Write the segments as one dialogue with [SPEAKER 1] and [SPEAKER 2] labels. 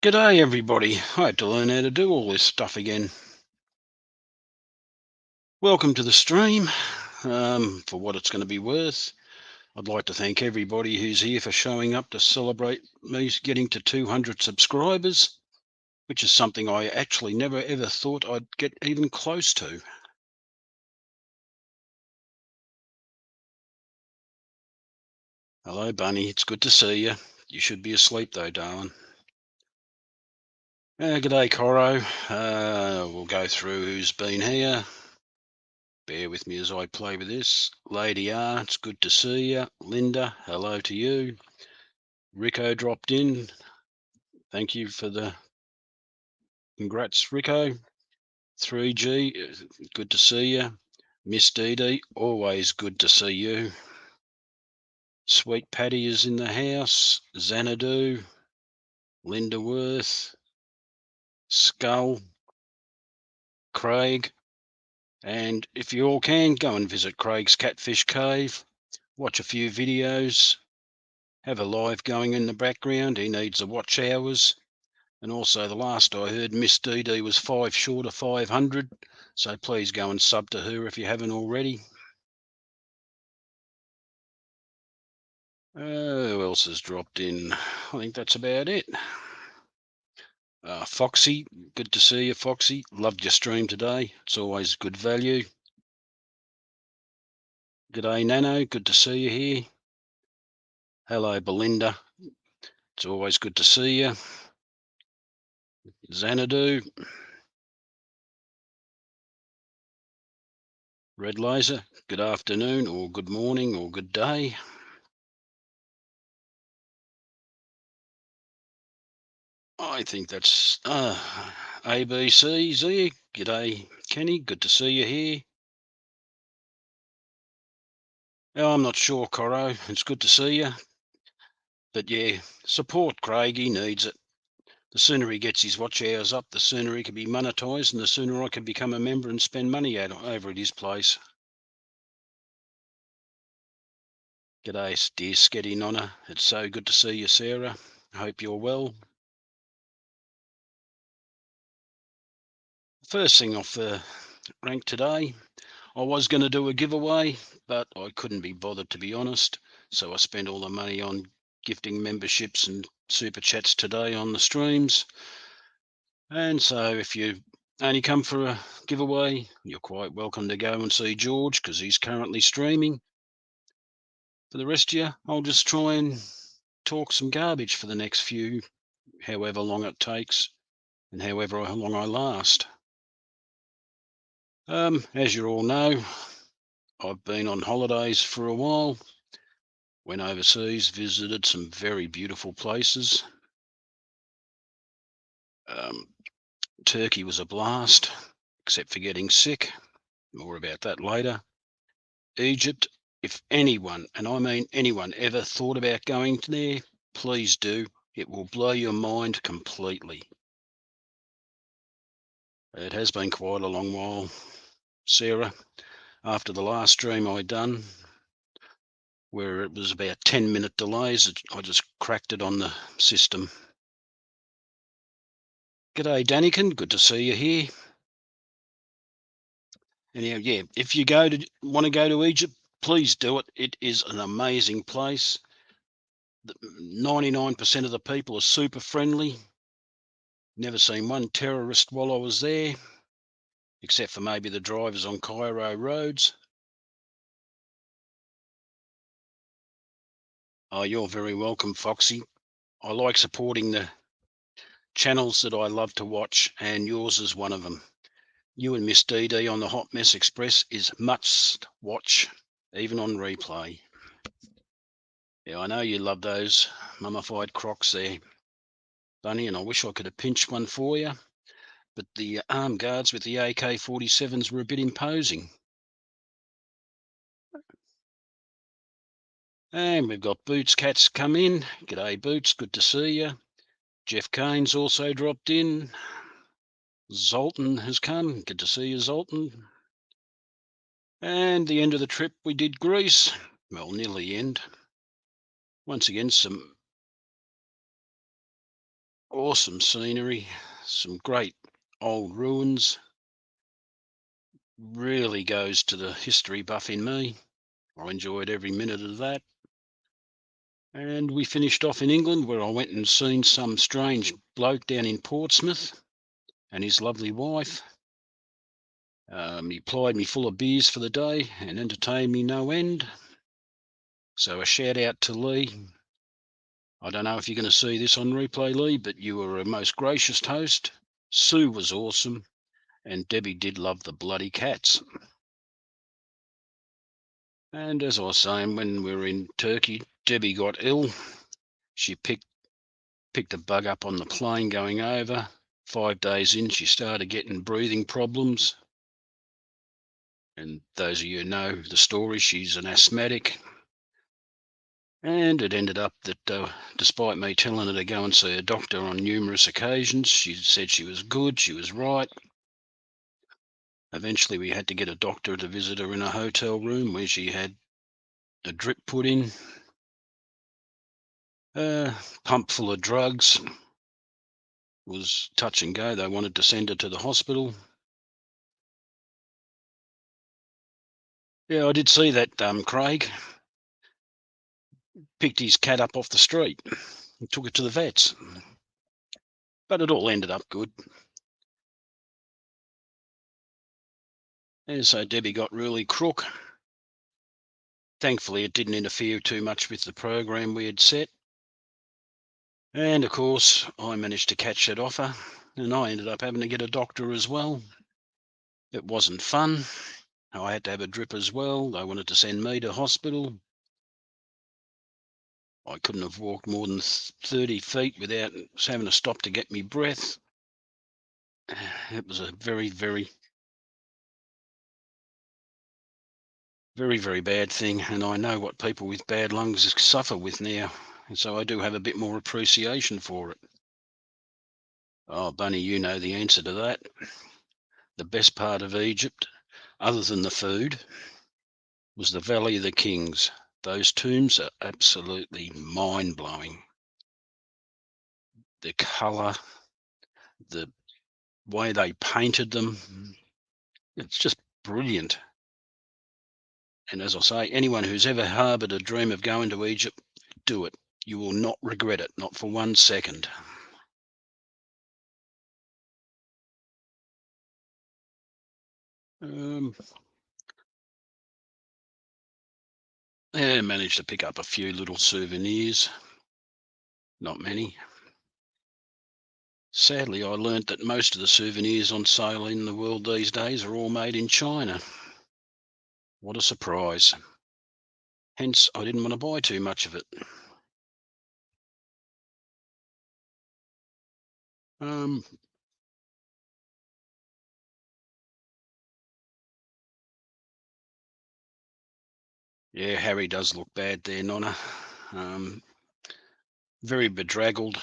[SPEAKER 1] G'day everybody. I had to learn how to do all this stuff again. Welcome to the stream. For what it's going to be worth, I'd like to thank everybody who's here for showing up to celebrate me getting to 200 subscribers, which is something I actually never ever thought I'd get even close to. Hello, Bunny. It's good to see you. You should be asleep though, darling. G'day, Coro. We'll go through who's been here. Bear with me as I play with this. Lady R, it's good to see you. Linda, hello to you. Rico dropped in. Thank you for the congrats, Rico. 3G, good to see you. Miss Dee Dee, always good to see you. Sweet Patty is in the house. Xanadu, Linda Worth, Skull, Craig. And if you all can, go and visit Craig's Catfish Cave. Watch a few videos. Have a live going in the background. He needs the watch hours. And also, the last I heard, Miss Dee Dee was 5 short of 500. So please go and sub to her if you haven't already. Who else has dropped in? I think that's about it. Foxy, good to see you, Foxy. Loved your stream today. It's always good value. G'day, Nano. Good to see you here. Hello, Belinda. It's always good to see you. Xanadu. Red Laser, good afternoon or good morning or good day. I think that's ABCZ. G'day, Kenny. Good to see you here. Oh, I'm not sure, Coro. It's good to see you. But yeah, support Craig. He needs it. The sooner he gets his watch hours up, the sooner he can be monetised and the sooner I can become a member and spend money over at his place. G'day, dear Sketty Nonna. It's so good to see you, Sarah. I hope you're well. First thing off the rank today, I was going to do a giveaway, but I couldn't be bothered, to be honest. So I spent all the money on gifting memberships and super chats today on the streams. And so if you only come for a giveaway, you're quite welcome to go and see George because he's currently streaming. For the rest of you, I'll just try and talk some garbage for the next few, however long it takes and however long I last. As you all know, I've been on holidays for a while. Went overseas, visited some very beautiful places. Turkey was a blast, except for getting sick. More about that later. Egypt, if anyone, and I mean anyone, ever thought about going there, please do. It will blow your mind completely. It has been quite a long while, Sarah. After the last stream I done, where it was about 10-minute delays, I just cracked it on the system. G'day, Daniken. Good to see you here. Anyhow, yeah, if you want to go to Egypt, please do it. It is an amazing place. 99% of the people are super friendly. Never seen one terrorist while I was there, except for maybe the drivers on Cairo roads. Oh, you're very welcome, Foxy. I like supporting the channels that I love to watch, and yours is one of them. You and Miss Dee Dee on the Hot Mess Express is must watch, even on replay. Yeah, I know you love those mummified crocs there, Bunny, and I wish I could have pinched one for you, but the armed guards with the AK-47s were a bit imposing. And we've got Boots Cats come in. G'day, Boots. Good to see you. Jeff Kane's also dropped in. Zoltan has come. Good to see you, Zoltan. And the end of the trip, we did Greece. Well, nearly end. Once again, some awesome scenery, some great old ruins. Really goes to the history buff in me. I enjoyed every minute of that. And we finished off in England, where I went and seen some strange bloke down in Portsmouth and his lovely wife. He plied me full of beers for the day and entertained me no end. So a shout out to Lee. I don't know if you're going to see this on replay, Lee, but you were a most gracious host. Sue was awesome, and Debbie did love the bloody cats. And as I was saying, when we were in Turkey, Debbie got ill. She picked a bug up on the plane going over. 5 days in, she started getting breathing problems. And those of you who know the story, she's an asthmatic. And it ended up that despite me telling her to go and see a doctor on numerous occasions, she said she was good, she was right. Eventually we had to get a doctor to visit her in a hotel room where she had a drip put in, pump full of drugs. Was touch and go. They wanted to send her to the hospital. Yeah, I did see that Craig picked his cat up off the street and took it to the vets. But it all ended up good. And so Debbie got really crook. Thankfully, it didn't interfere too much with the program we had set. And of course, I managed to catch that offer, and I ended up having to get a doctor as well. It wasn't fun. I had to have a drip as well. They wanted to send me to hospital. I couldn't have walked more than 30 feet without having to stop to get me breath. It was a very, very, very, very bad thing, and I know what people with bad lungs suffer with now, and so I do have a bit more appreciation for it. Oh, Bunny, you know the answer to that. The best part of Egypt, other than the food, was the Valley of the Kings. Those tombs are absolutely mind-blowing. The colour, the way they painted them, it's just brilliant. And as I say, anyone who's ever harboured a dream of going to Egypt, do it. You will not regret it, not for 1 second. I managed to pick up a few little souvenirs. Not many. Sadly, I learnt that most of the souvenirs on sale in the world these days are all made in China. What a surprise. Hence, I didn't want to buy too much of it. Um, yeah, Harry does look bad there, Nonna. Very bedraggled,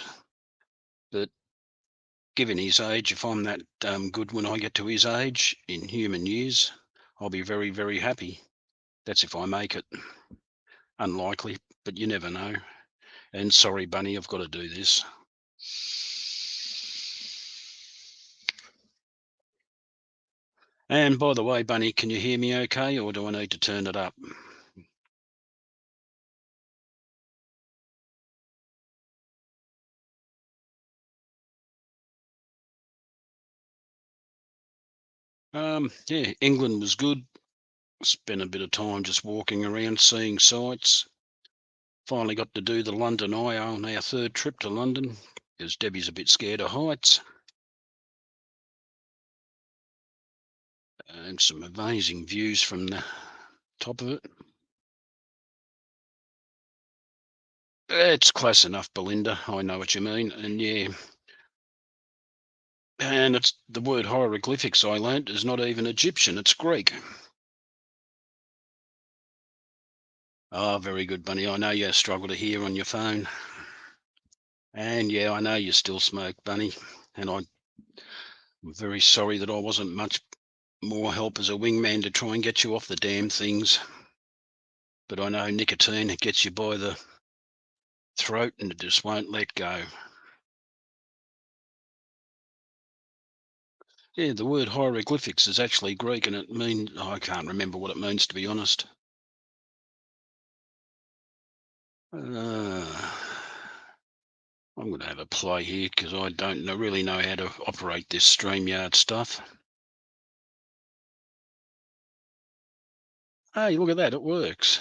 [SPEAKER 1] but given his age, if I'm that good when I get to his age in human years, I'll be very, very happy. That's if I make it. Unlikely, but you never know. And sorry, Bunny, I've got to do this. And by the way, Bunny, can you hear me okay, or do I need to turn it up? Yeah, England was good. Spent a bit of time just walking around, seeing sights. Finally got to do the London Eye on our third trip to London, because Debbie's a bit scared of heights. And some amazing views from the top of it. It's close enough, Belinda. I know what you mean. And yeah, and it's the word hieroglyphics I learnt is not even Egyptian, it's Greek. Oh, very good, Bunny. I know you struggle to hear on your phone. And yeah, I know you still smoke, Bunny. And I'm very sorry that I wasn't much more help as a wingman to try and get you off the damn things. But I know nicotine, it gets you by the throat and it just won't let go. Yeah, the word hieroglyphics is actually Greek, and it means I can't remember what it means, to be honest. Uh, I'm going to have a play here because I don't really know how to operate this StreamYard stuff. Hey, look at that, it works.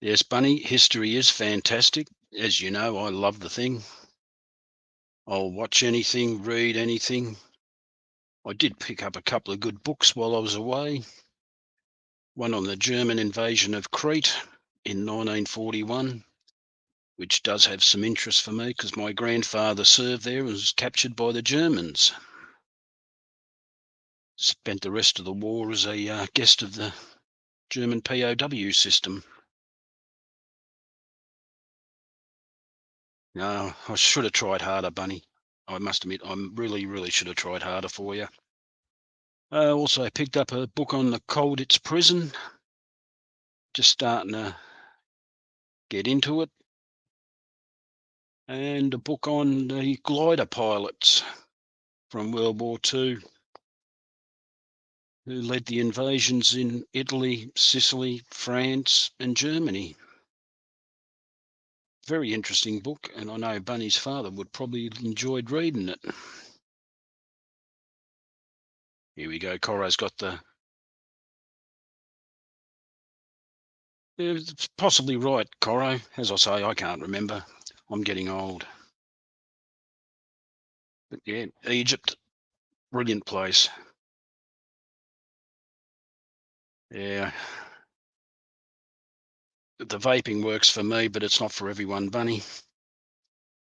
[SPEAKER 1] Yes, Bunny, history is fantastic. As you know, I love the thing. I'll watch anything, read anything. I did pick up a couple of good books while I was away. One on the German invasion of Crete in 1941, which does have some interest for me because my grandfather served there and was captured by the Germans. Spent the rest of the war as a guest of the German POW system. No, I should have tried harder, Bunny. I must admit, I really should have tried harder for you. I also picked up a book on the Colditz prison. Just starting to get into it. And a book on the glider pilots from World War II who led the invasions in Italy, Sicily, France, and Germany. Very interesting book, and I know Bunny's father would probably have enjoyed reading it. Here we go. Coro's got the. It's possibly right, Coro. As I say, I can't remember. I'm getting old. But yeah, Egypt, brilliant place. Yeah. The vaping works for me, but it's not for everyone, Bunny.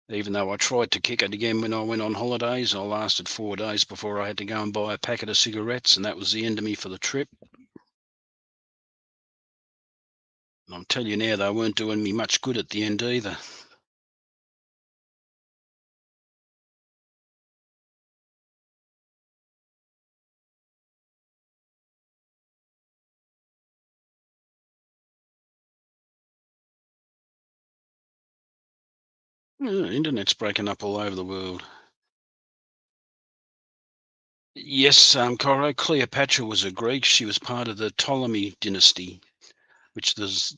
[SPEAKER 1] Even though I tried to kick it again when I went on holidays, I lasted 4 days before I had to go and buy a packet of cigarettes, and that was the end of me for the trip. And I'll tell you now, they weren't doing me much good at the end either. Internet's breaking up all over the world. Yes, Coro, Cleopatra was a Greek. She was part of the Ptolemy dynasty, which was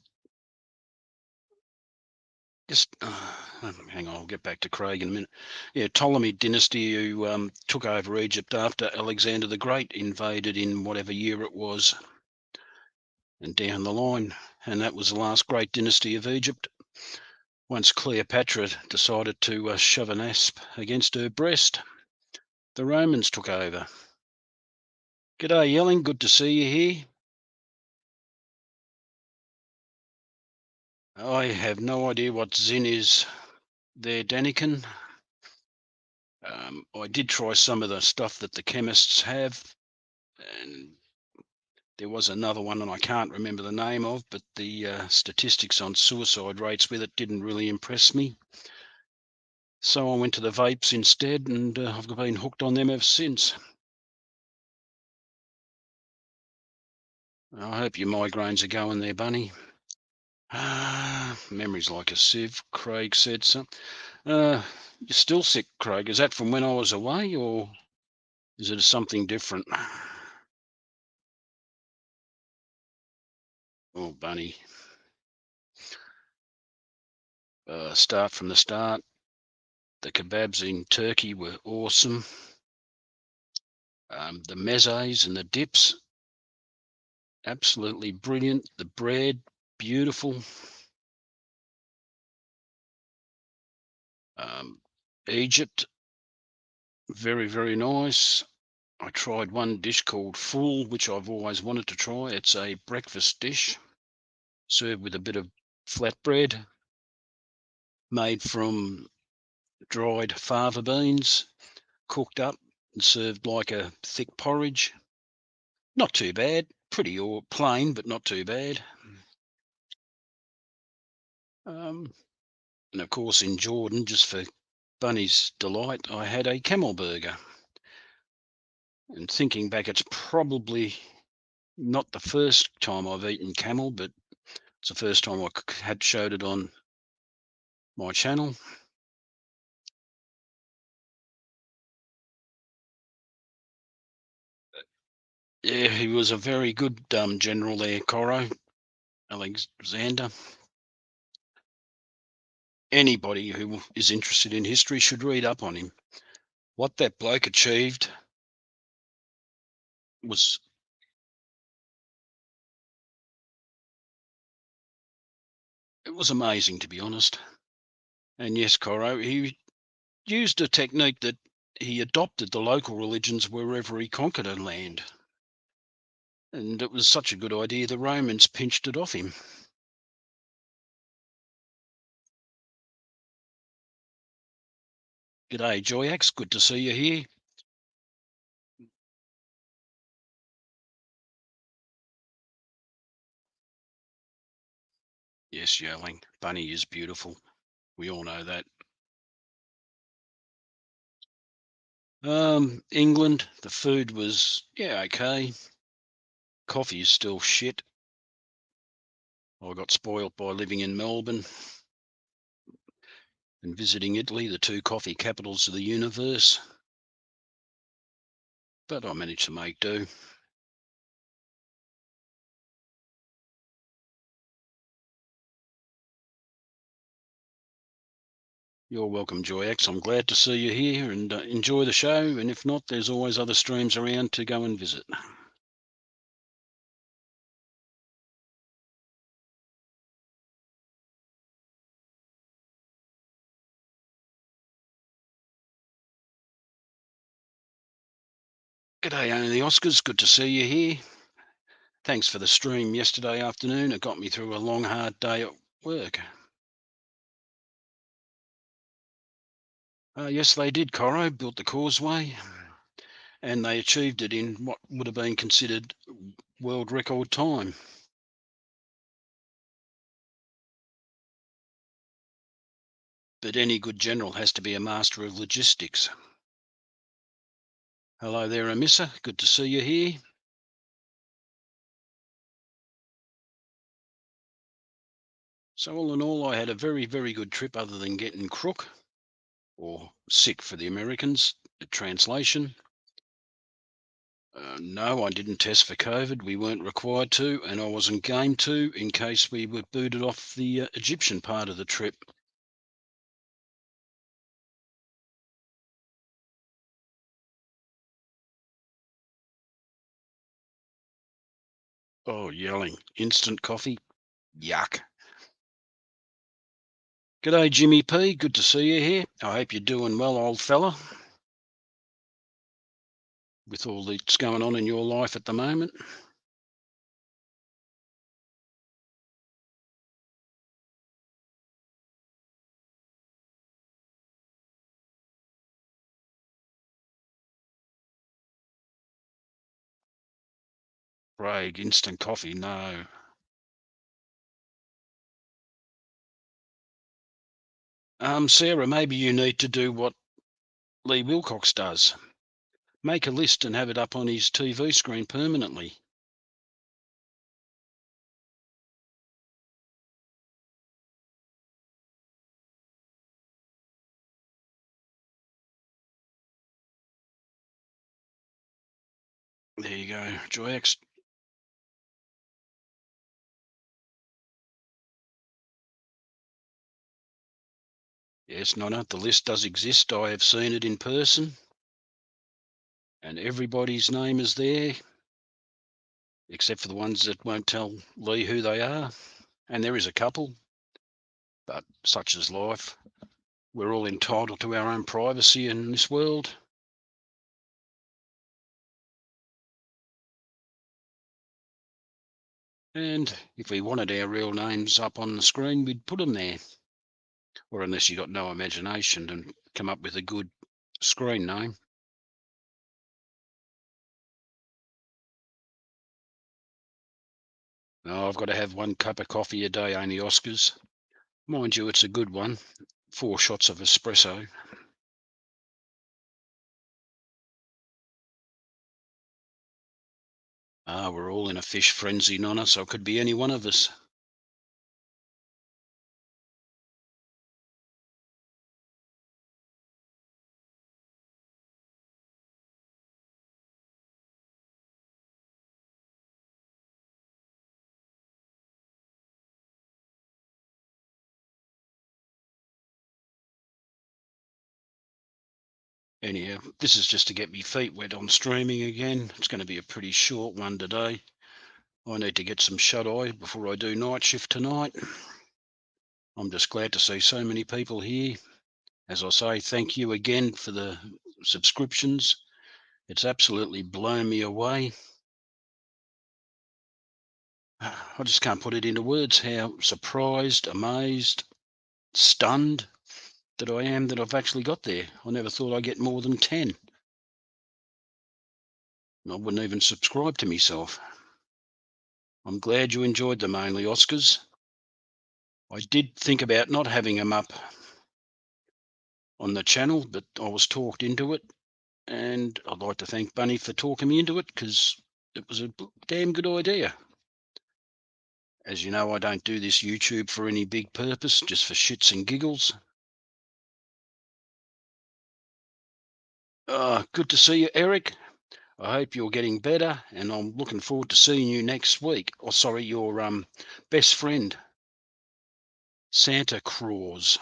[SPEAKER 1] just. Hang on, I'll get back to Craig in a minute. Yeah, Ptolemy dynasty who took over Egypt after Alexander the Great invaded in whatever year it was, and down the line. And that was the last great dynasty of Egypt. Once Cleopatra decided to shove an asp against her breast, the Romans took over. G'day, Yelling. Good to see you here. I have no idea what Zin is there, Daniken. I did try some of the stuff that the chemists have, and there was another one, and I can't remember the name of, but the statistics on suicide rates with it didn't really impress me. So I went to the vapes instead, and I've been hooked on them ever since. I hope your migraines are going there, Bunny. Memory's like a sieve, Craig said so. You're still sick, Craig. Is that from when I was away, or is it something different? Oh, Bunny. Start from the start. The kebabs in Turkey were awesome. The mezes and the dips, absolutely brilliant. The bread, beautiful. Egypt, very nice. I tried one dish called Fool, which I've always wanted to try. It's a breakfast dish served with a bit of flatbread made from dried fava beans, cooked up and served like a thick porridge. Not too bad. Pretty or plain, but not too bad. And of course, in Jordan, just for Bunny's delight, I had a camel burger. And thinking back, it's probably not the first time I've eaten camel, but it's the first time I had showed it on my channel. Yeah, he was a very good general there, Coro Alexander. Anybody who is interested in history should read up on him. What that bloke achieved was, it was amazing, to be honest. And yes, Coro, he used a technique that he adopted the local religions wherever he conquered a land. And it was such a good idea, the Romans pinched it off him. G'day, Joyax. Good to see you here. Yes, Yerling. Bunny is beautiful. We all know that. England, the food was, yeah, okay. Coffee is still shit. I got spoilt by living in Melbourne and visiting Italy, the two coffee capitals of the universe. But I managed to make do. You're welcome, Joyax. I'm glad to see you here and enjoy the show. And if not, there's always other streams around to go and visit. G'day, only the Oscars. Good to see you here. Thanks for the stream yesterday afternoon. It got me through a long, hard day at work. Yes, they did, Coro. Built the causeway, and they achieved it in what would have been considered world record time. But any good general has to be a master of logistics. Hello there, Amissa. Good to see you here. So all in all, I had a very, very good trip other than getting crook, or sick for the Americans. The translation. No, I didn't test for COVID. We weren't required to, and I wasn't game to in case we were booted off the Egyptian part of the trip. Oh, yelling. Instant coffee. Yuck. G'day, Jimmy P. Good to see you here. I hope you're doing well, old fella, with all that's going on in your life at the moment. Craig, instant coffee, no. Sarah, maybe you need to do what Lee Wilcox does. Make a list and have it up on his TV screen permanently. There you go, Joyax. Yes, Nonna, the list does exist. I have seen it in person. And everybody's name is there, except for the ones that won't tell Lee who they are. And there is a couple, but such is life. We're all entitled to our own privacy in this world. And if we wanted our real names up on the screen, we'd put them there. Or unless you got no imagination and come up with a good screen name. No, I've got to have 1 cup of coffee a day, only Oscars. Mind you, it's a good one. 4 shots of espresso. We're all in a fish frenzy, Nonna, so it could be any one of us. Anyhow, this is just to get me feet wet on streaming again. It's going to be a pretty short one today. I need to get some shut eye before I do night shift tonight. I'm just glad to see so many people here. As I say, thank you again for the subscriptions. It's absolutely blown me away. I just can't put it into words how surprised, amazed, stunned that I am that I've actually got there. I never thought I'd get more than 10. I wouldn't even subscribe to myself. I'm glad you enjoyed them, only Oscars. I did think about not having them up on the channel, but I was talked into it, and I'd like to thank Bunny for talking me into it because it was a damn good idea. As you know, I don't do this YouTube for any big purpose, just for shits and giggles. Good to see you, Eric. I hope you're getting better, and I'm looking forward to seeing you next week. Oh, sorry, your best friend, Santa Claus.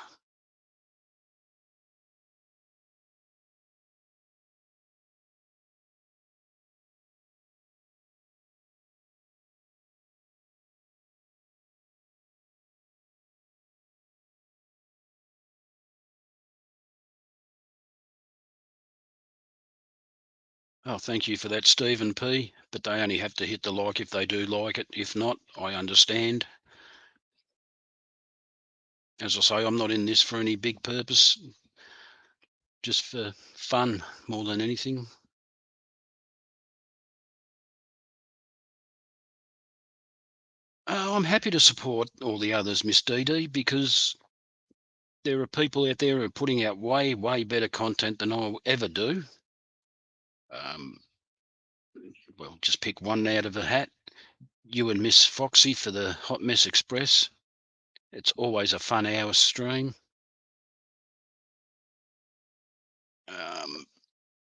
[SPEAKER 1] Oh, thank you for that, Stephen P. But they only have to hit the like if they do like it. If not, I understand. As I say, I'm not in this for any big purpose, just for fun more than anything. I'm happy to support all the others, Miss DD, because there are people out there who are putting out way, way better content than I'll ever do. Um, well, just pick one out of a hat. You and Miss Foxy for the Hot Mess Express. It's always a fun hour stream. Um,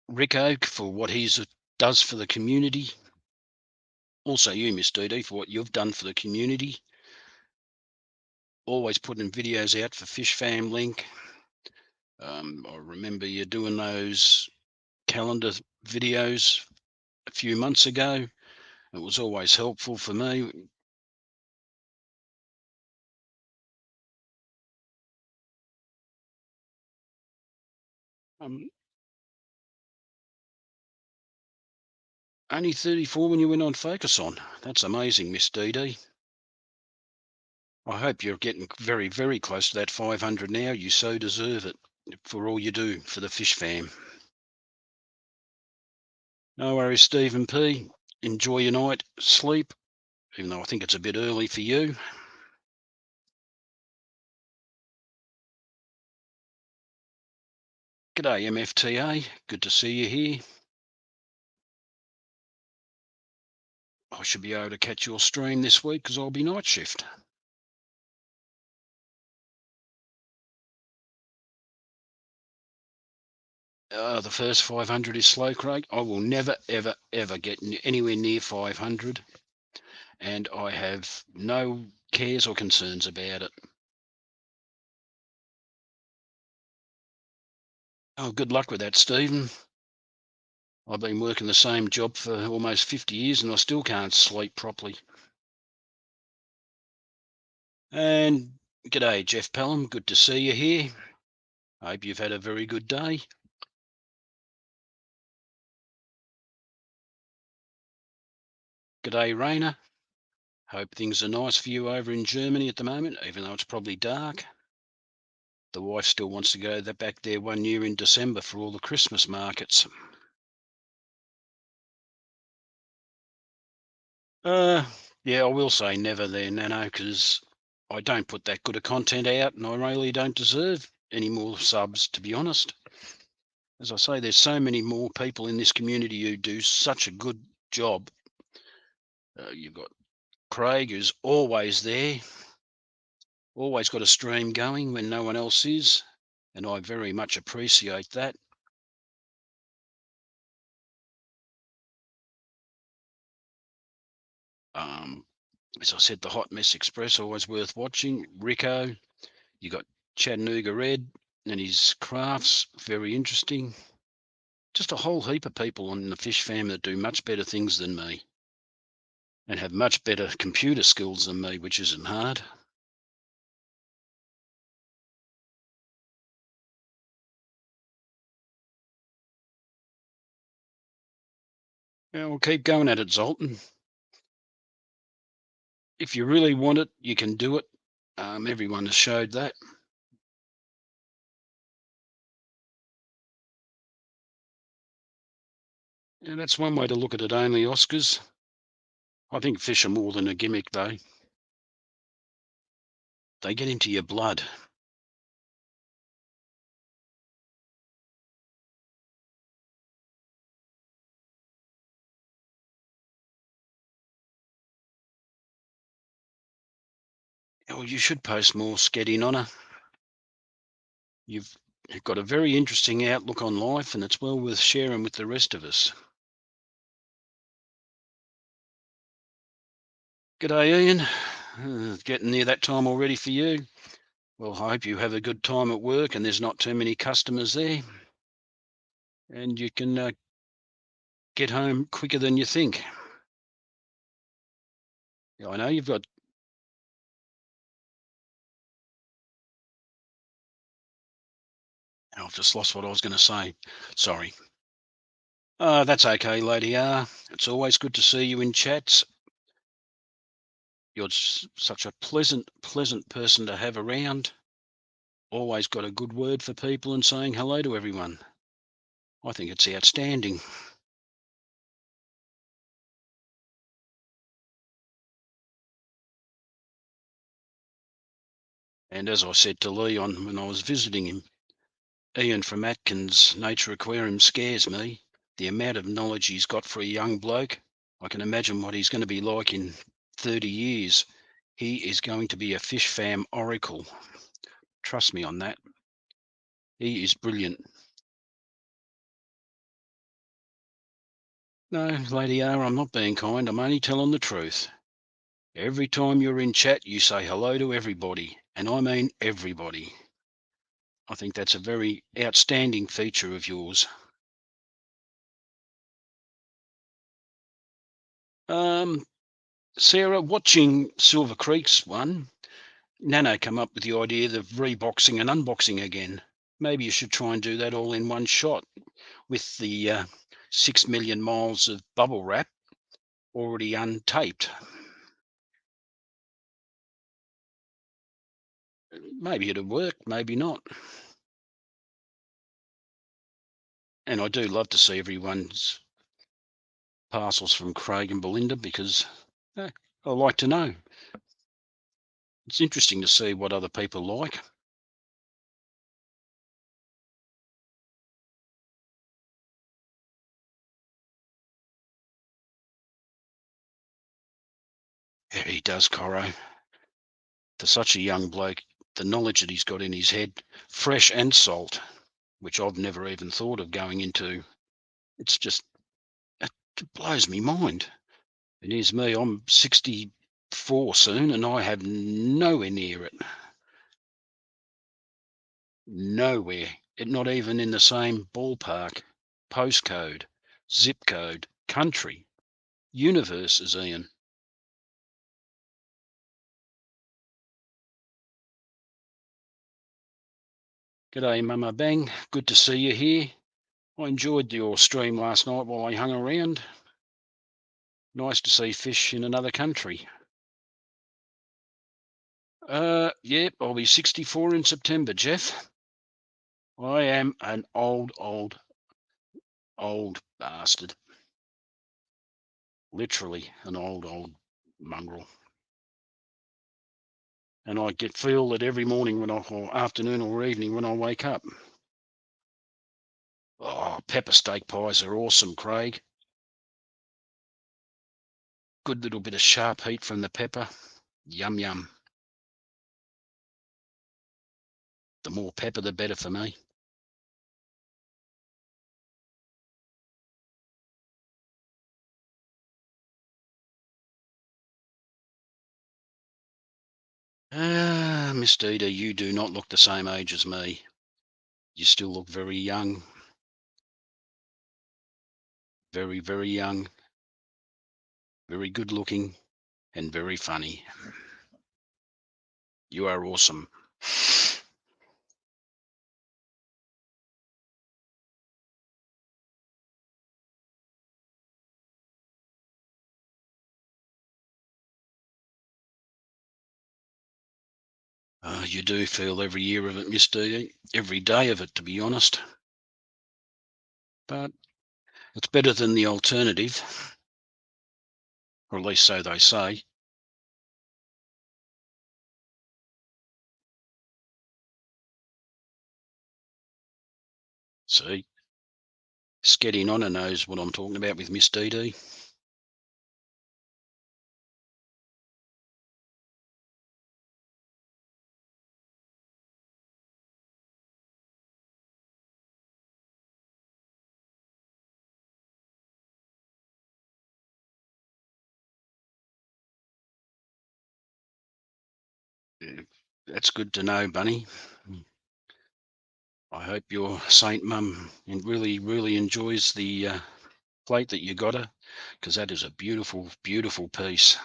[SPEAKER 1] Rico for what he does for the community. Also you, Miss DD, for what you've done for the community. Always putting videos out for Fish Fam Link. I remember you doing those calendar videos a few months ago. It was always helpful for me. Um, Only 34 when you went on Focus On. That's amazing, Miss DD. I hope you're getting very, very close to that 500 now. You so deserve it for all you do for the Fish Fam. No worries, Stephen P. Enjoy your night sleep, even though I think it's a bit early for you. G'day, MFTA. Good to see you here. I should be able to catch your stream this week because I'll be night shift. The first 500 is slow, Craig. I will never, ever, ever get anywhere near 500, and I have no cares or concerns about it. Oh, good luck with that, Stephen. I've been working the same job for almost 50 years and I still can't sleep properly. And g'day, Jeff Pelham. Good to see you here. I hope you've had a very good day. G'day, Rainer. Hope things are nice for you over in Germany at the moment, even though it's probably dark. The wife still wants to go back there one year in December for all the Christmas markets. Yeah, I will say never there, Nano, because I don't put that good of content out and I really don't deserve any more subs, to be honest. As I say, there's so many more people in this community who do such a good job. You've got Craig, who's always there, always got a stream going when no one else is, and I very much appreciate that. Um, as I said, the Hot Mess Express, always worth watching. Rico, you got Chattanooga Red and his crafts, very interesting. just a whole heap of people on the fish fam that do much better things than me and have much better computer skills than me, which isn't hard. Yeah, we'll keep going at it, Zoltan. If you really want it, you can do it. Everyone has showed that. Yeah, that's one way to look at it only, Oscars. I think fish are more than a gimmick, though. They get into your blood. Well, you should post more, Sketty Nonna. You've got a very interesting outlook on life, and it's well worth sharing with the rest of us. G'day, Ian. Getting near that time already for you. Well, I hope you have a good time at work and there's not too many customers there, and you can get home quicker than you think. Yeah, I know you've got. I've just lost what I was going to say. Sorry. That's okay, Lady R. It's always good to see you in chats. You're such a pleasant person to have around. Always got a good word for people and saying hello to everyone. I think it's outstanding. And as I said to Leon when I was visiting him, Ian from Atkins Nature Aquarium scares me. The amount of knowledge he's got for a young bloke, I can imagine what he's going to be like in 30 years. He is going to be a fish fam oracle. Trust me on that. He is brilliant. No, Lady R, I'm not being kind. I'm only telling the truth. Every time you're in chat, you say hello to everybody. And I mean everybody. I think that's a very outstanding feature of yours. Um, Sarah, watching Silver Creek's one, Nano come up with the idea of reboxing and unboxing again. Maybe you should try and do that all in one shot with the 6 million miles of bubble wrap already untaped. Maybe it'll work, maybe not. And I do love to see everyone's parcels from Craig and Belinda because I like to know. It's interesting to see what other people like. Yeah, he does, Coro. For such a young bloke, the knowledge that he's got in his head, fresh and salt, which I've never even thought of going into. It's just, it blows me mind. And here's me, I'm 64 soon, and I have nowhere near it. Nowhere. Not even in the same ballpark, postcode, zip code, country, universe as Ian. G'day, Mama Bang. Good to see you here. I enjoyed your stream last night while I hung around. Nice to see fish in another country. Yep, I'll be 64 in September, Jeff. I am an old bastard. Literally an old mongrel. And I feel that every morning or afternoon or evening when I wake up. Oh, pepper steak pies are awesome, Craig. Good little bit of sharp heat from the pepper. Yum yum. The more pepper, the better for me. Ah, Miss Dita, you do not look the same age as me. You still look very young. Very, very young, very good looking, and very funny. You are awesome. You do feel every year of it, Miss D. Every day of it, to be honest. But it's better than the alternative, or at least so they say. See, Sketty Nonna knows what I'm talking about with Miss DD. That's good to know, Bunny. I hope your Saint Mum really, really enjoys the plate that you got her, because that is a beautiful, beautiful piece.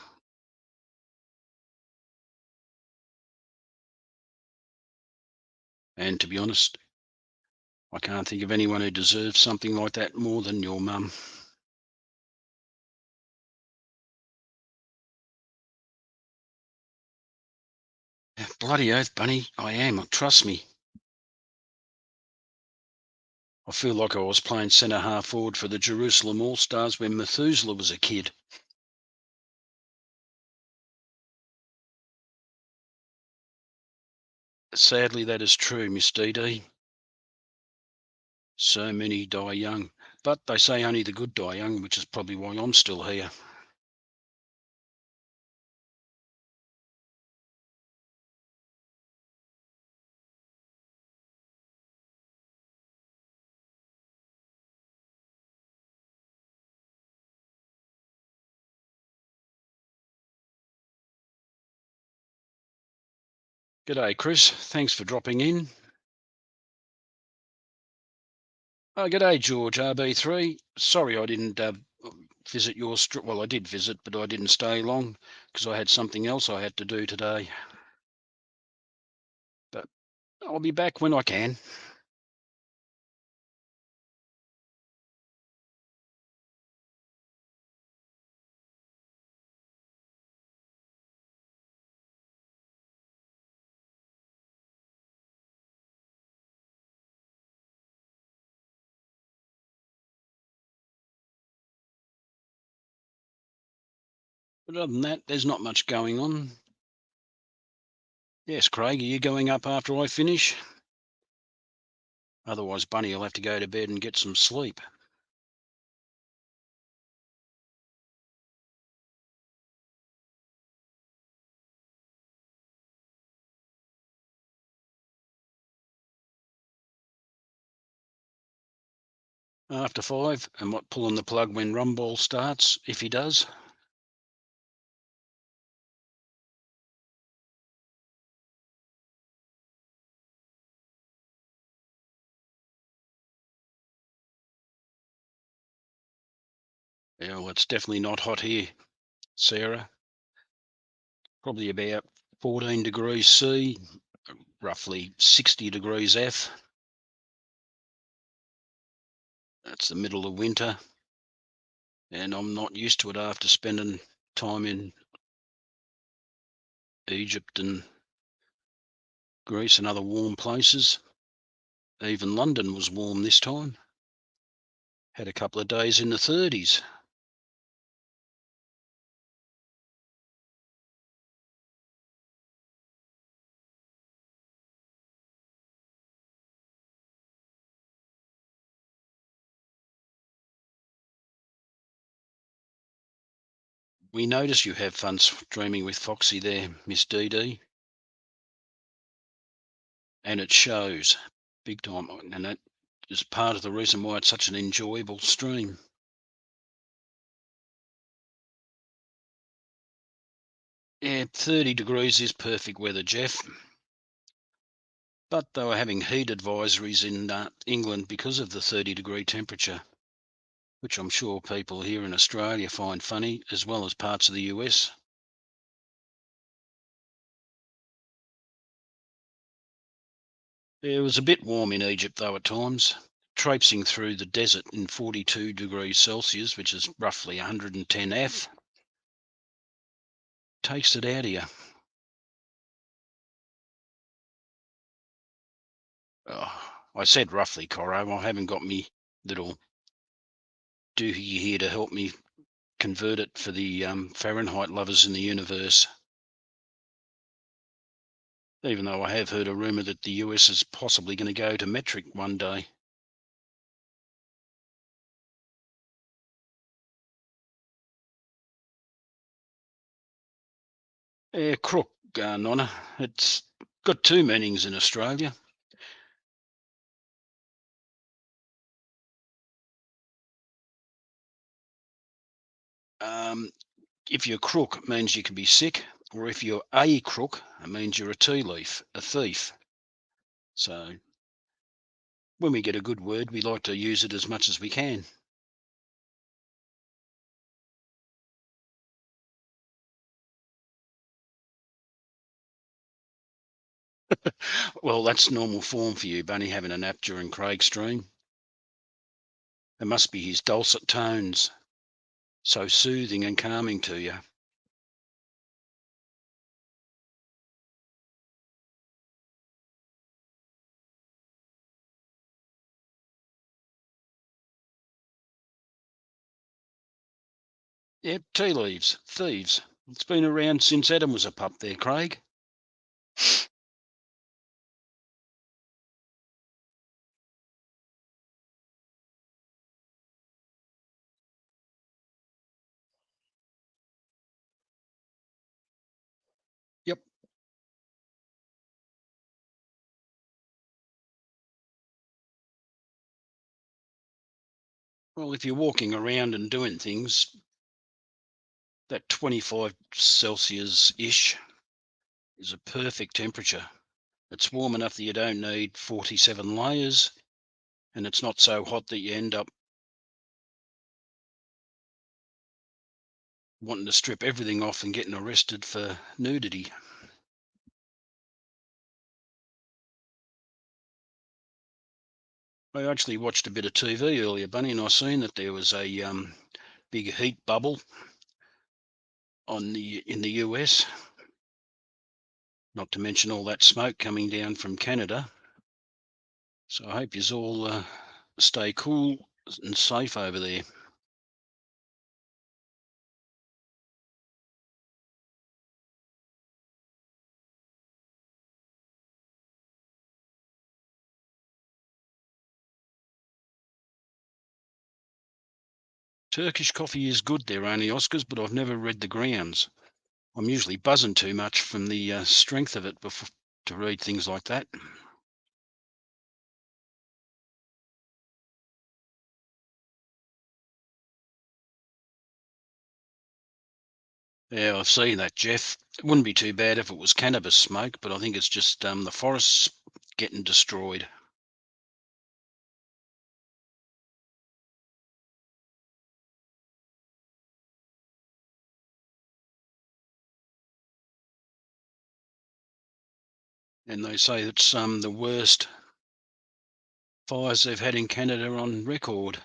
[SPEAKER 1] And to be honest, I can't think of anyone who deserves something like that more than your mum. Bloody oath, Bunny, I am. Trust me. I feel like I was playing centre half forward for the Jerusalem All Stars when Methuselah was a kid. Sadly, that is true, Miss DD. So many die young. But they say only the good die young, which is probably why I'm still here. G'day, Chris. Thanks for dropping in. Oh, g'day, George RB3. Sorry I didn't visit your well, I did visit, but I didn't stay long because I had something else I had to do today. But I'll be back when I can. But other than that, there's not much going on. Yes, Craig, are you going up after I finish? Otherwise, Bunny will have to go to bed and get some sleep. After 5, and what, pulling the plug when Rumball starts, if he does? Yeah, well, it's definitely not hot here, Sarah. Probably about 14 degrees C, roughly 60 degrees F. That's the middle of winter, and I'm not used to it after spending time in Egypt and Greece and other warm places. Even London was warm this time. Had a couple of days in the 30s. We notice you have fun dreaming with Foxy there, Miss DD, and it shows big time. And that is part of the reason why it's such an enjoyable stream. Yeah, 30 degrees is perfect weather, Jeff. But they were having heat advisories in England because of the 30-degree temperature. which I'm sure people here in Australia find funny, as well as parts of the US. It was a bit warm in Egypt though at times. Traipsing through the desert in 42 degrees Celsius, which is roughly 110 F, takes it out of you. Oh, I said roughly, Coro. I haven't got me little doohickey here to help me convert it for the Fahrenheit lovers in the universe. Even though I have heard a rumour that the US is possibly going to go to metric one day. Crook, Nonna. It's got two meanings in Australia. Um, if you're crook, it means you can be sick, or if you're a crook, it means you're a tea leaf, a thief. So when we get a good word, we like to use it as much as we can. Well, that's normal form for you, Bunny, having a nap during Craig's stream. It must be his dulcet tones, so soothing and calming to you. Yep, tea leaves, thieves. It's been around since Adam was a pup there, Craig. Yep. Well, if you're walking around and doing things, that 25 Celsius-ish is a perfect temperature. It's warm enough that you don't need 47 layers, and it's not so hot that you end up wanting to strip everything off and getting arrested for nudity. I actually watched a bit of TV earlier, Bunny, and I seen that there was a big heat bubble in the US. Not to mention all that smoke coming down from Canada. So I hope you all stay cool and safe over there. Turkish coffee is good there, only Oscars, but I've never read the grounds. I'm usually buzzing too much from the strength of it before, to read things like that. Yeah, I've seen that, Jeff. It wouldn't be too bad if it was cannabis smoke, but I think it's just the forests getting destroyed. And they say it's the worst fires they've had in Canada on record,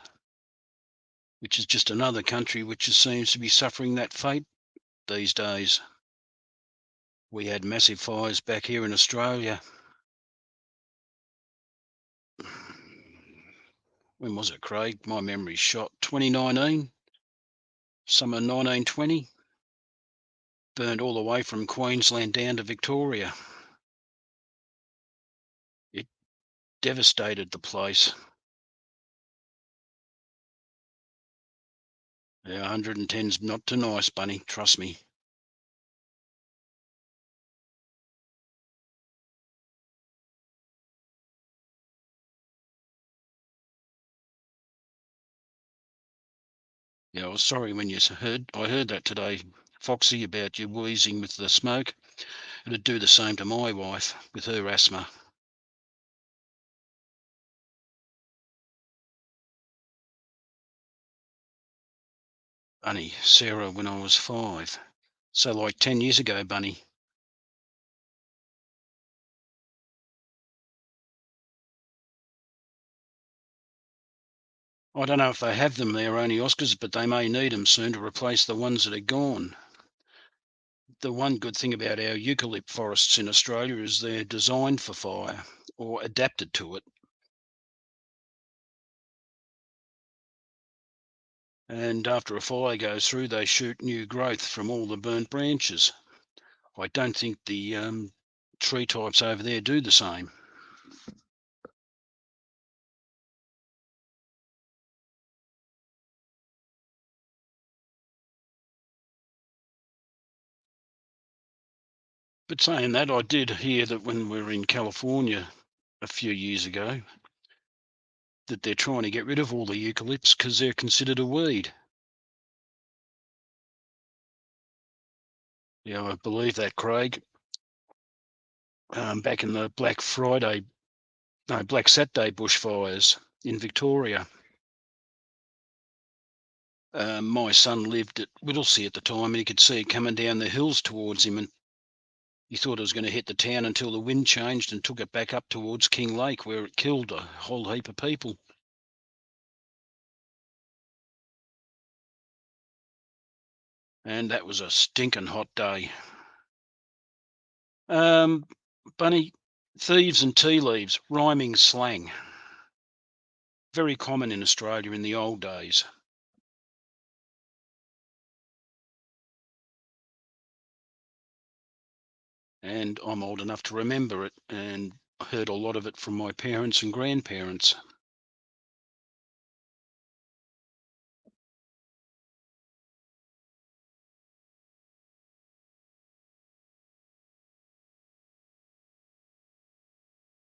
[SPEAKER 1] which is just another country which seems to be suffering that fate these days. We had massive fires back here in Australia. When was it, Craig? My memory's shot. 2019, summer 1920, burned all the way from Queensland down to Victoria. It devastated the place. Yeah, 110's not too nice, Bunny. Trust me. Yeah, I was sorry when I heard that today, Foxy, about you wheezing with the smoke. It'd do the same to my wife with her asthma. Bunny, Sarah, when I was 5. So like 10 years ago, Bunny. I don't know if they have them there, only Oscars, but they may need them soon to replace the ones that are gone. The one good thing about our eucalypt forests in Australia is they're designed for fire or adapted to it. And after a fire goes through, they shoot new growth from all the burnt branches. I don't think the tree types over there do the same. But saying that, I did hear that when we were in California a few years ago, that they're trying to get rid of all the eucalypts because they're considered a weed. Yeah, I believe that, Craig. Back in the Black Saturday bushfires in Victoria, my son lived at Whittlesea at the time, and he could see it coming down the hills towards him, and he thought it was going to hit the town until the wind changed and took it back up towards King Lake, where it killed a whole heap of people. And that was a stinking hot day. Um, Bunny, thieves and tea leaves, rhyming slang, very common in Australia in the old days. And I'm old enough to remember it, and I heard a lot of it from my parents and grandparents.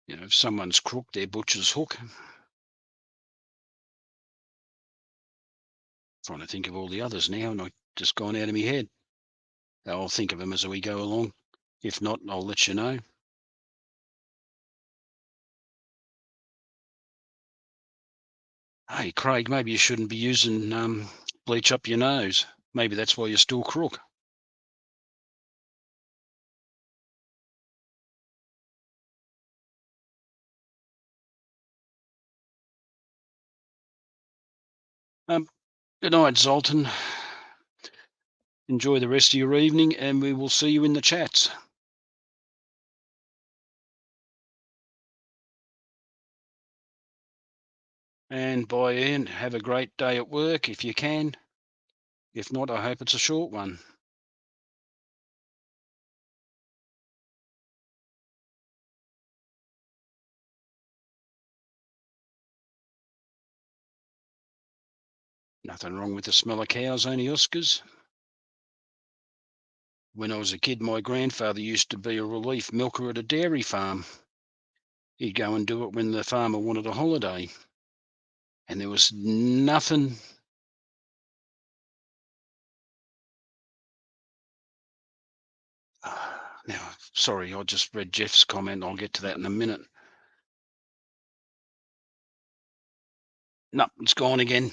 [SPEAKER 1] You know, if someone's crook, their butcher's hook. Trying to think of all the others now, and I've just gone out of my head. I'll think of them as we go along. If not, I'll let you know. Hey, Craig, maybe you shouldn't be using bleach up your nose. Maybe that's why you're still crook. Um, Good night, Zoltan. Enjoy the rest of your evening, and we will see you in the chats. And by Ian, have a great day at work if you can. If not, I hope it's a short one. Nothing wrong with the smell of cows, only Oscars. When I was a kid, my grandfather used to be a relief milker at a dairy farm. He'd go and do it when the farmer wanted a holiday. And there was nothing. Now, sorry, I just read Jeff's comment. I'll get to that in a minute. No, it's gone again.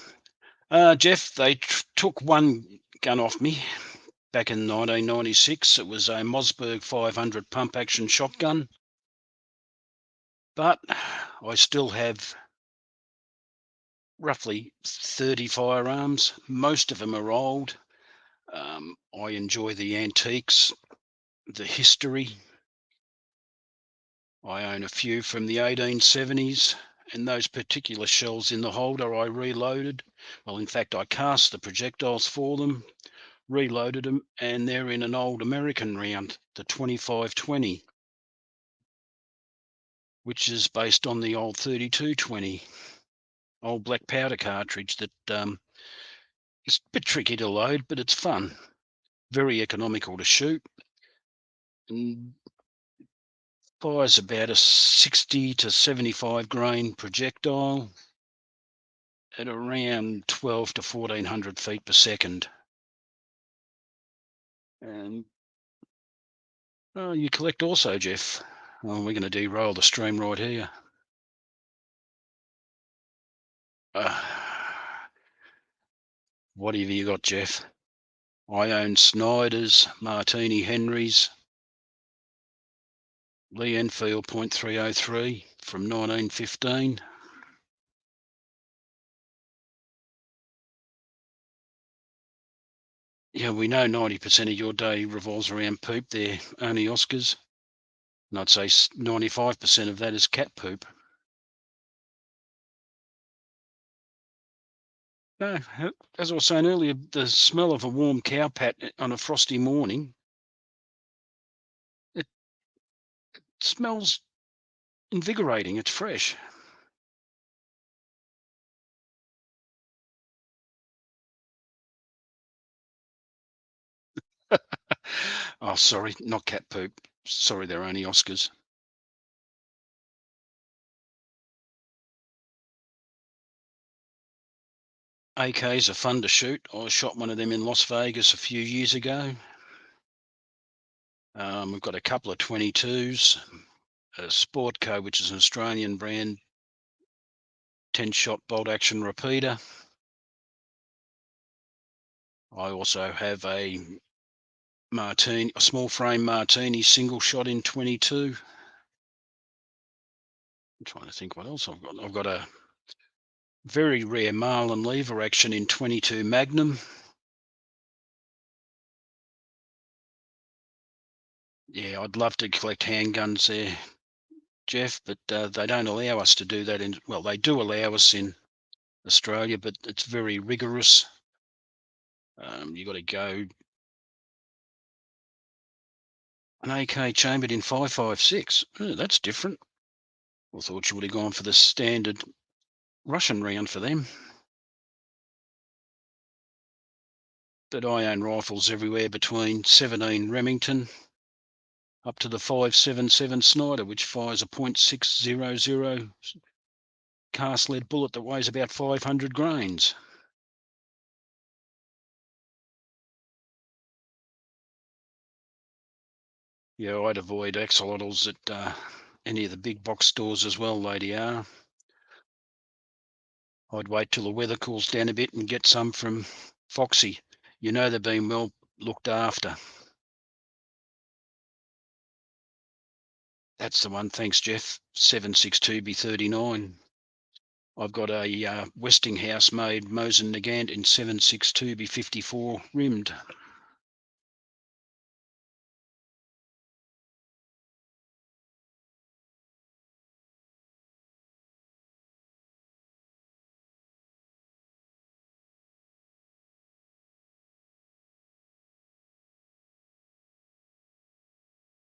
[SPEAKER 1] Jeff, they took one gun off me back in 1996. It was a Mossberg 500 pump action shotgun. But I still have roughly 30 firearms. Most of them are old. I enjoy the antiques, the history. I own a few from the 1870s, and those particular shells in the holder I reloaded. Well, in fact, I cast the projectiles for them, reloaded them, and they're in an old American round, the 2520, which is based on the old 3220, old black powder cartridge that is a bit tricky to load, but it's fun. Very economical to shoot, and fires about a 60 to 75 grain projectile at around 12 to 1400 feet per second. And you collect also, Jeff. Oh, we're going to derail the stream right here. Uh, What have you got, Jeff? I own Snyder's, Martini Henry's, Lee Enfield .303 from 1915. Yeah, we know 90% of your day revolves around poop. They're only Oscars. And I'd say 95% of that is cat poop. No, as I was saying earlier, the smell of a warm cow pat on a frosty morning, it smells invigorating. It's fresh. Oh, sorry, not cat poop. Sorry, they're only Oscars. AKs are fun to shoot. I shot one of them in Las Vegas a few years ago. We've got a couple of 22s, a Sportco, which is an Australian brand, 10-shot bolt action repeater. I also have a Martini, a small frame Martini single shot in 22. I'm trying to think what else I've got. I've got a very rare Marlin lever action in 22 Magnum. Yeah, I'd love to collect handguns there, Jeff, but they don't allow us to do that. Well, they do allow us in Australia, but it's very rigorous. You got to go an AK chambered in 5.56. Oh, that's different. I thought you would have gone for the standard Russian round for them. But I own rifles everywhere between 17 Remington up to the 5.77 Snyder, which fires a .600 cast lead bullet that weighs about 500 grains. Yeah, I'd avoid axolotls at any of the big box stores as well, Lady R. I'd wait till the weather cools down a bit and get some from Foxy. You know they're being well looked after. That's the one. Thanks, Jeff. 762B39. I've got a Westinghouse made Mosin Nagant in 762B54 rimmed.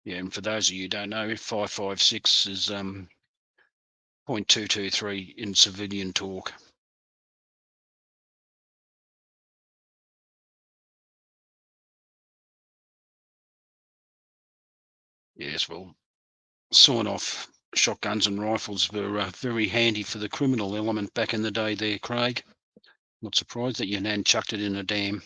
[SPEAKER 1] Yeah, and for those of you who don't know, 5.56 is .223 in civilian talk. Yes, well, sawn off shotguns and rifles were very handy for the criminal element back in the day there, Craig. Not surprised that your nan chucked it in a dam.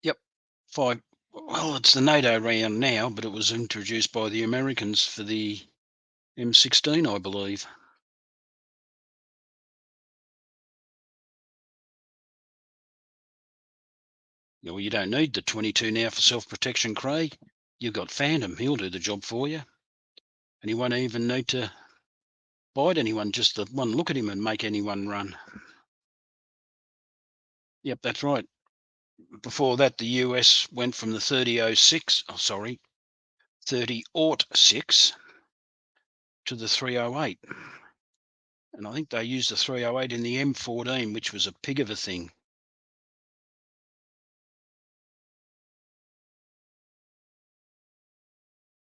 [SPEAKER 1] Yep. Five. Well, it's the NATO round now, but it was introduced by the Americans for the M16, I believe. Yeah, well, you don't need the 22 now for self-protection, Craig. You've got Phantom. He'll do the job for you. And you won't even need to bite anyone, just the one look at him and make anyone run. Yep, that's right. Before that, the US went from the 30-06 to the 308. And I think they used the 308 in the M14, which was a pig of a thing.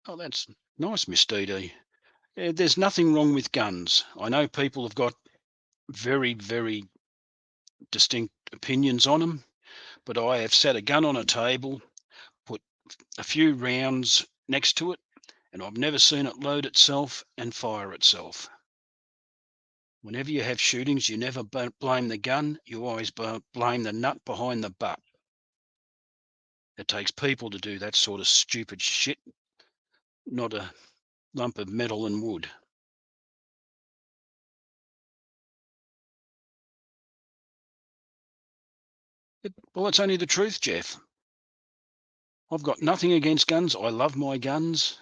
[SPEAKER 1] Oh, that's nice, Miss DD. There's nothing wrong with guns. I know people have got very, very distinct opinions on them, but I have set a gun on a table, put a few rounds next to it, and I've never seen it load itself and fire itself. Whenever you have shootings, you never blame the gun. You always blame the nut behind the butt. It takes people to do that sort of stupid shit, not a lump of metal and wood. Well, it's only the truth, Jeff. I've got nothing against guns. I love my guns.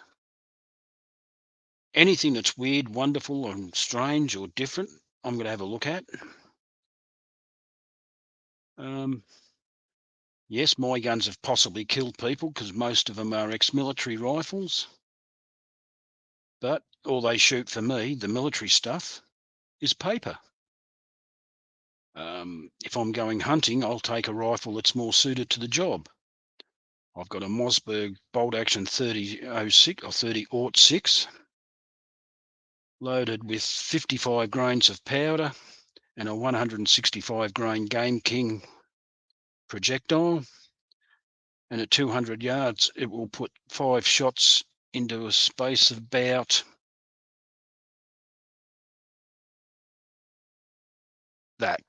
[SPEAKER 1] Anything that's weird, wonderful, and strange or different, I'm going to have a look at. Um, yes, my guns have possibly killed people because most of them are ex-military rifles. But all they shoot for me, the military stuff, is paper. If I'm going hunting, I'll take a rifle that's more suited to the job. I've got a Mossberg bolt action 3006 or 30-06 loaded with 55 grains of powder and a 165 grain Game King projectile. And at 200 yards, it will put 5 shots into a space of about that.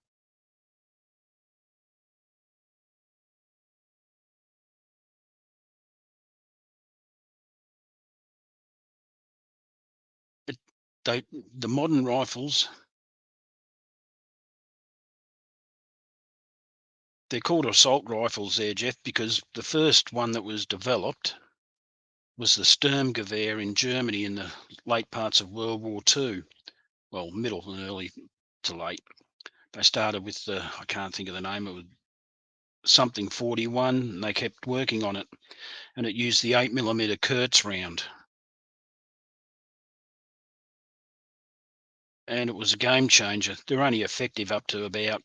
[SPEAKER 1] It, the modern rifles, they're called assault rifles there, Jeff, because the first one that was developed was the Sturmgewehr in Germany in the late parts of World War II. Well, middle and early to late. They started with the, I can't think of the name, it was something 41, and they kept working on it. And it used the 8mm Kurtz round. And it was a game changer. They're only effective up to about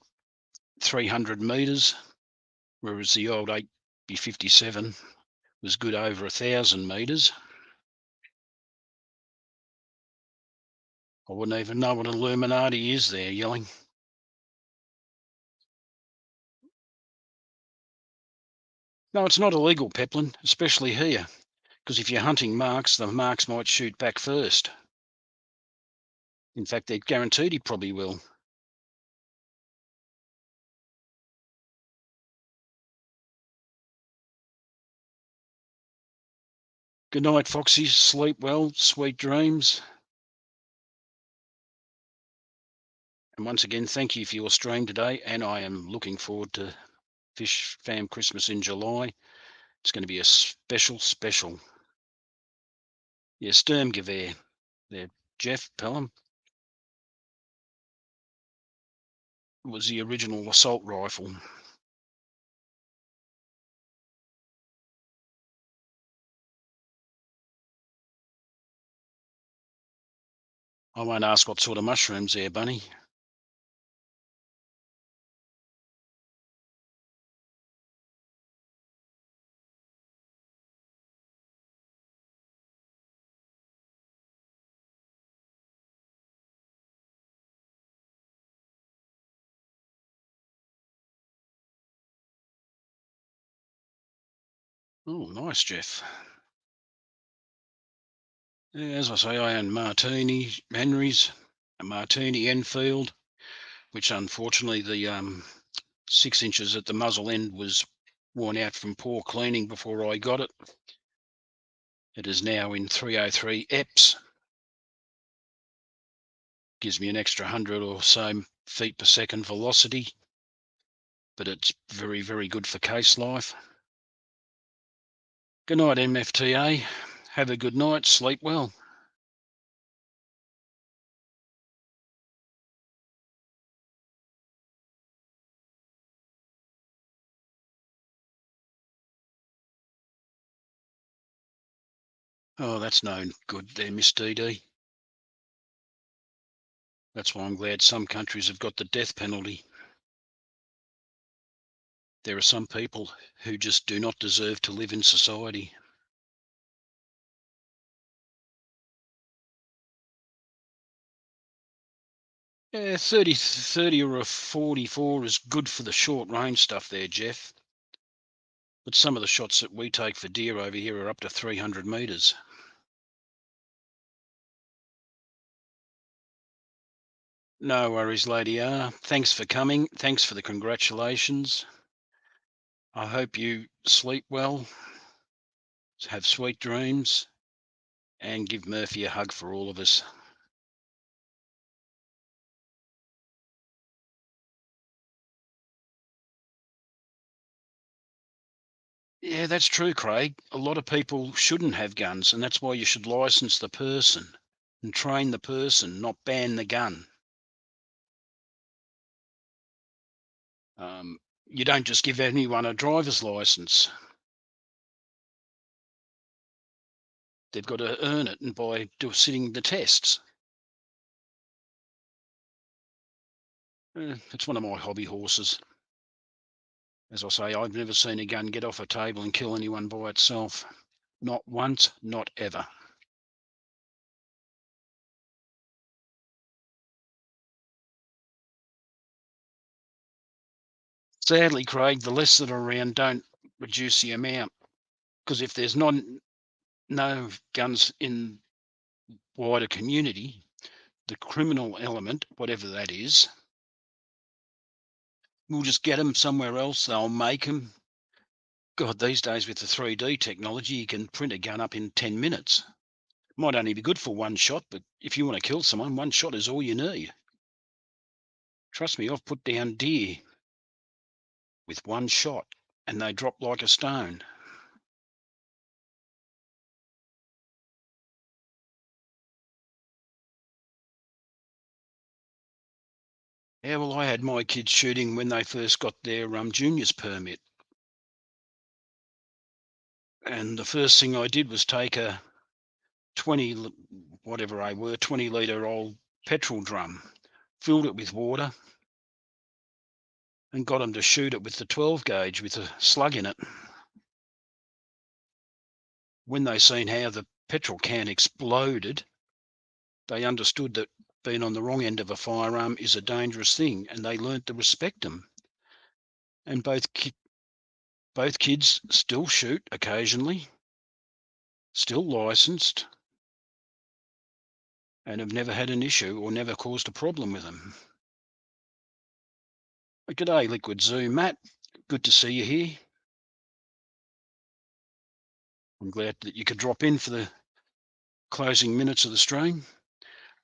[SPEAKER 1] 300 metres, whereas the old 8B57 was good over 1,000 metres. I wouldn't even know what Illuminati is there yelling. No, it's not illegal, Peplin, especially here, because if you're hunting marks, the marks might shoot back first. In fact, they're guaranteed he probably will. Good night, Foxy. Sleep well, sweet dreams. And once again, thank you for your stream today. And I am looking forward to Fish Fam Christmas in July. It's going to be a special. Yeah, Sturmgewehr there, Jeff Pelham. It was the original assault rifle. I won't ask what sort of mushrooms there, Bunny. Oh, nice, Jeff. Yeah, as I say, I own Martini Henry's, a Martini Enfield, which unfortunately the 6 inches at the muzzle end was worn out from poor cleaning before I got it. It is now in 303 EPS. Gives me an extra 100 or so feet per second velocity, but it's very good for case life. Good night, MFTA. Have a good night. Sleep well. Oh, that's no good there, Miss DD. That's why I'm glad some countries have got the death penalty. There are some people who just do not deserve to live in society. Yeah, 30 or a 44 is good for the short range stuff there, Jeff. But some of the shots that we take for deer over here are up to 300 metres. No worries, Lady R. Thanks for coming. Thanks for the congratulations. I hope you sleep well, have sweet dreams, and give Murphy a hug for all of us. Yeah, that's true, Craig. A lot of people shouldn't have guns, and that's why you should license the person and train the person, not ban the gun. Um, you don't just give anyone a driver's license. They've got to earn it and by sitting the tests. It's one of my hobby horses. As I say, I've never seen a gun get off a table and kill anyone by itself. Not once, not ever. Sadly, Craig, the less that are around don't reduce the amount. Because if there's no guns in wider community, the criminal element, whatever that is, we'll just get them somewhere else. They'll make them. God, these days with the 3D technology, you can print a gun up in 10 minutes. Might only be good for one shot, but if you want to kill someone, one shot is all you need. Trust me, I've put down deer with one shot and they drop like a stone. Yeah, well, I had my kids shooting when they first got their juniors permit. And the first thing I did was take a 20, whatever they were, 20-litre old petrol drum, filled it with water, and got them to shoot it with the 12 gauge with a slug in it. When they seen how the petrol can exploded, they understood that being on the wrong end of a firearm is a dangerous thing, and they learnt to respect them. And both kids still shoot occasionally, still licensed, and have never had an issue or never caused a problem with them. G'day, Liquid Zoo, Matt. Good to see you here. I'm glad that you could drop in for the closing minutes of the stream.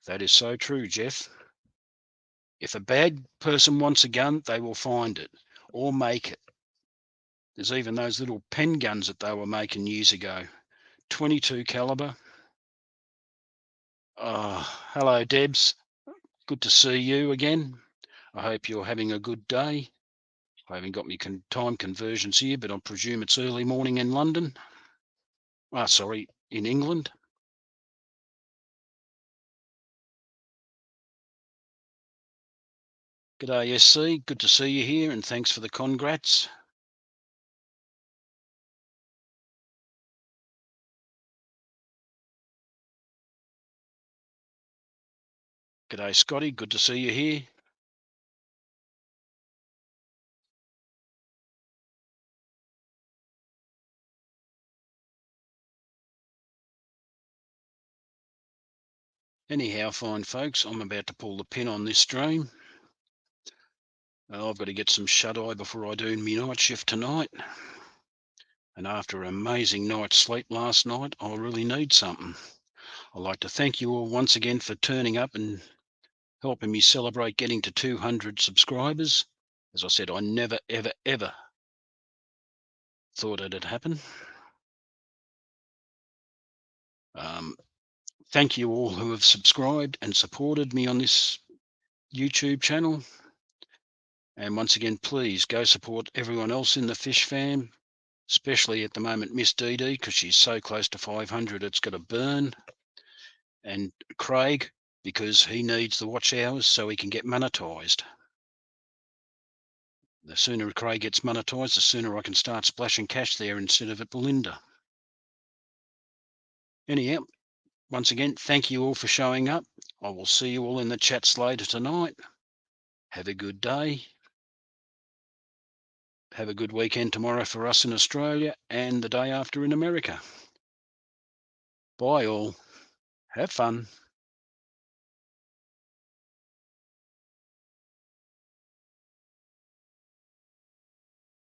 [SPEAKER 1] That is so true, Jeff. If a bad person wants a gun, they will find it or make it. There's even those little pen guns that they were making years ago, 22 caliber. Oh, hello, Debs. Good to see you again. I hope you're having a good day. I haven't got my time conversions here, but I presume it's early morning in London. Sorry, in England. G'day, SC. Good to see you here, and thanks for the congrats. G'day, Scotty. Good to see you here. Anyhow, fine folks, I'm about to pull the pin on this stream. I've got to get some shut-eye before I do my night shift tonight. And after an amazing night's sleep last night, I really need something. I'd like to thank you all once again for turning up and helping me celebrate getting to 200 subscribers. As I said, I never, ever, ever thought it'd happen. Thank you all who have subscribed and supported me on this YouTube channel. And once again, please go support everyone else in the Fish fam, especially at the moment Miss Dee Dee, because she's so close to 500 it's going to burn. And Craig, because he needs the watch hours so he can get monetised. The sooner Craig gets monetised, the sooner I can start splashing cash there instead of at Belinda. Anyhow, once again, thank you all for showing up. I will see you all in the chats later tonight. Have a good day. Have a good weekend tomorrow for us in Australia and the day after in America. Bye all. Have fun.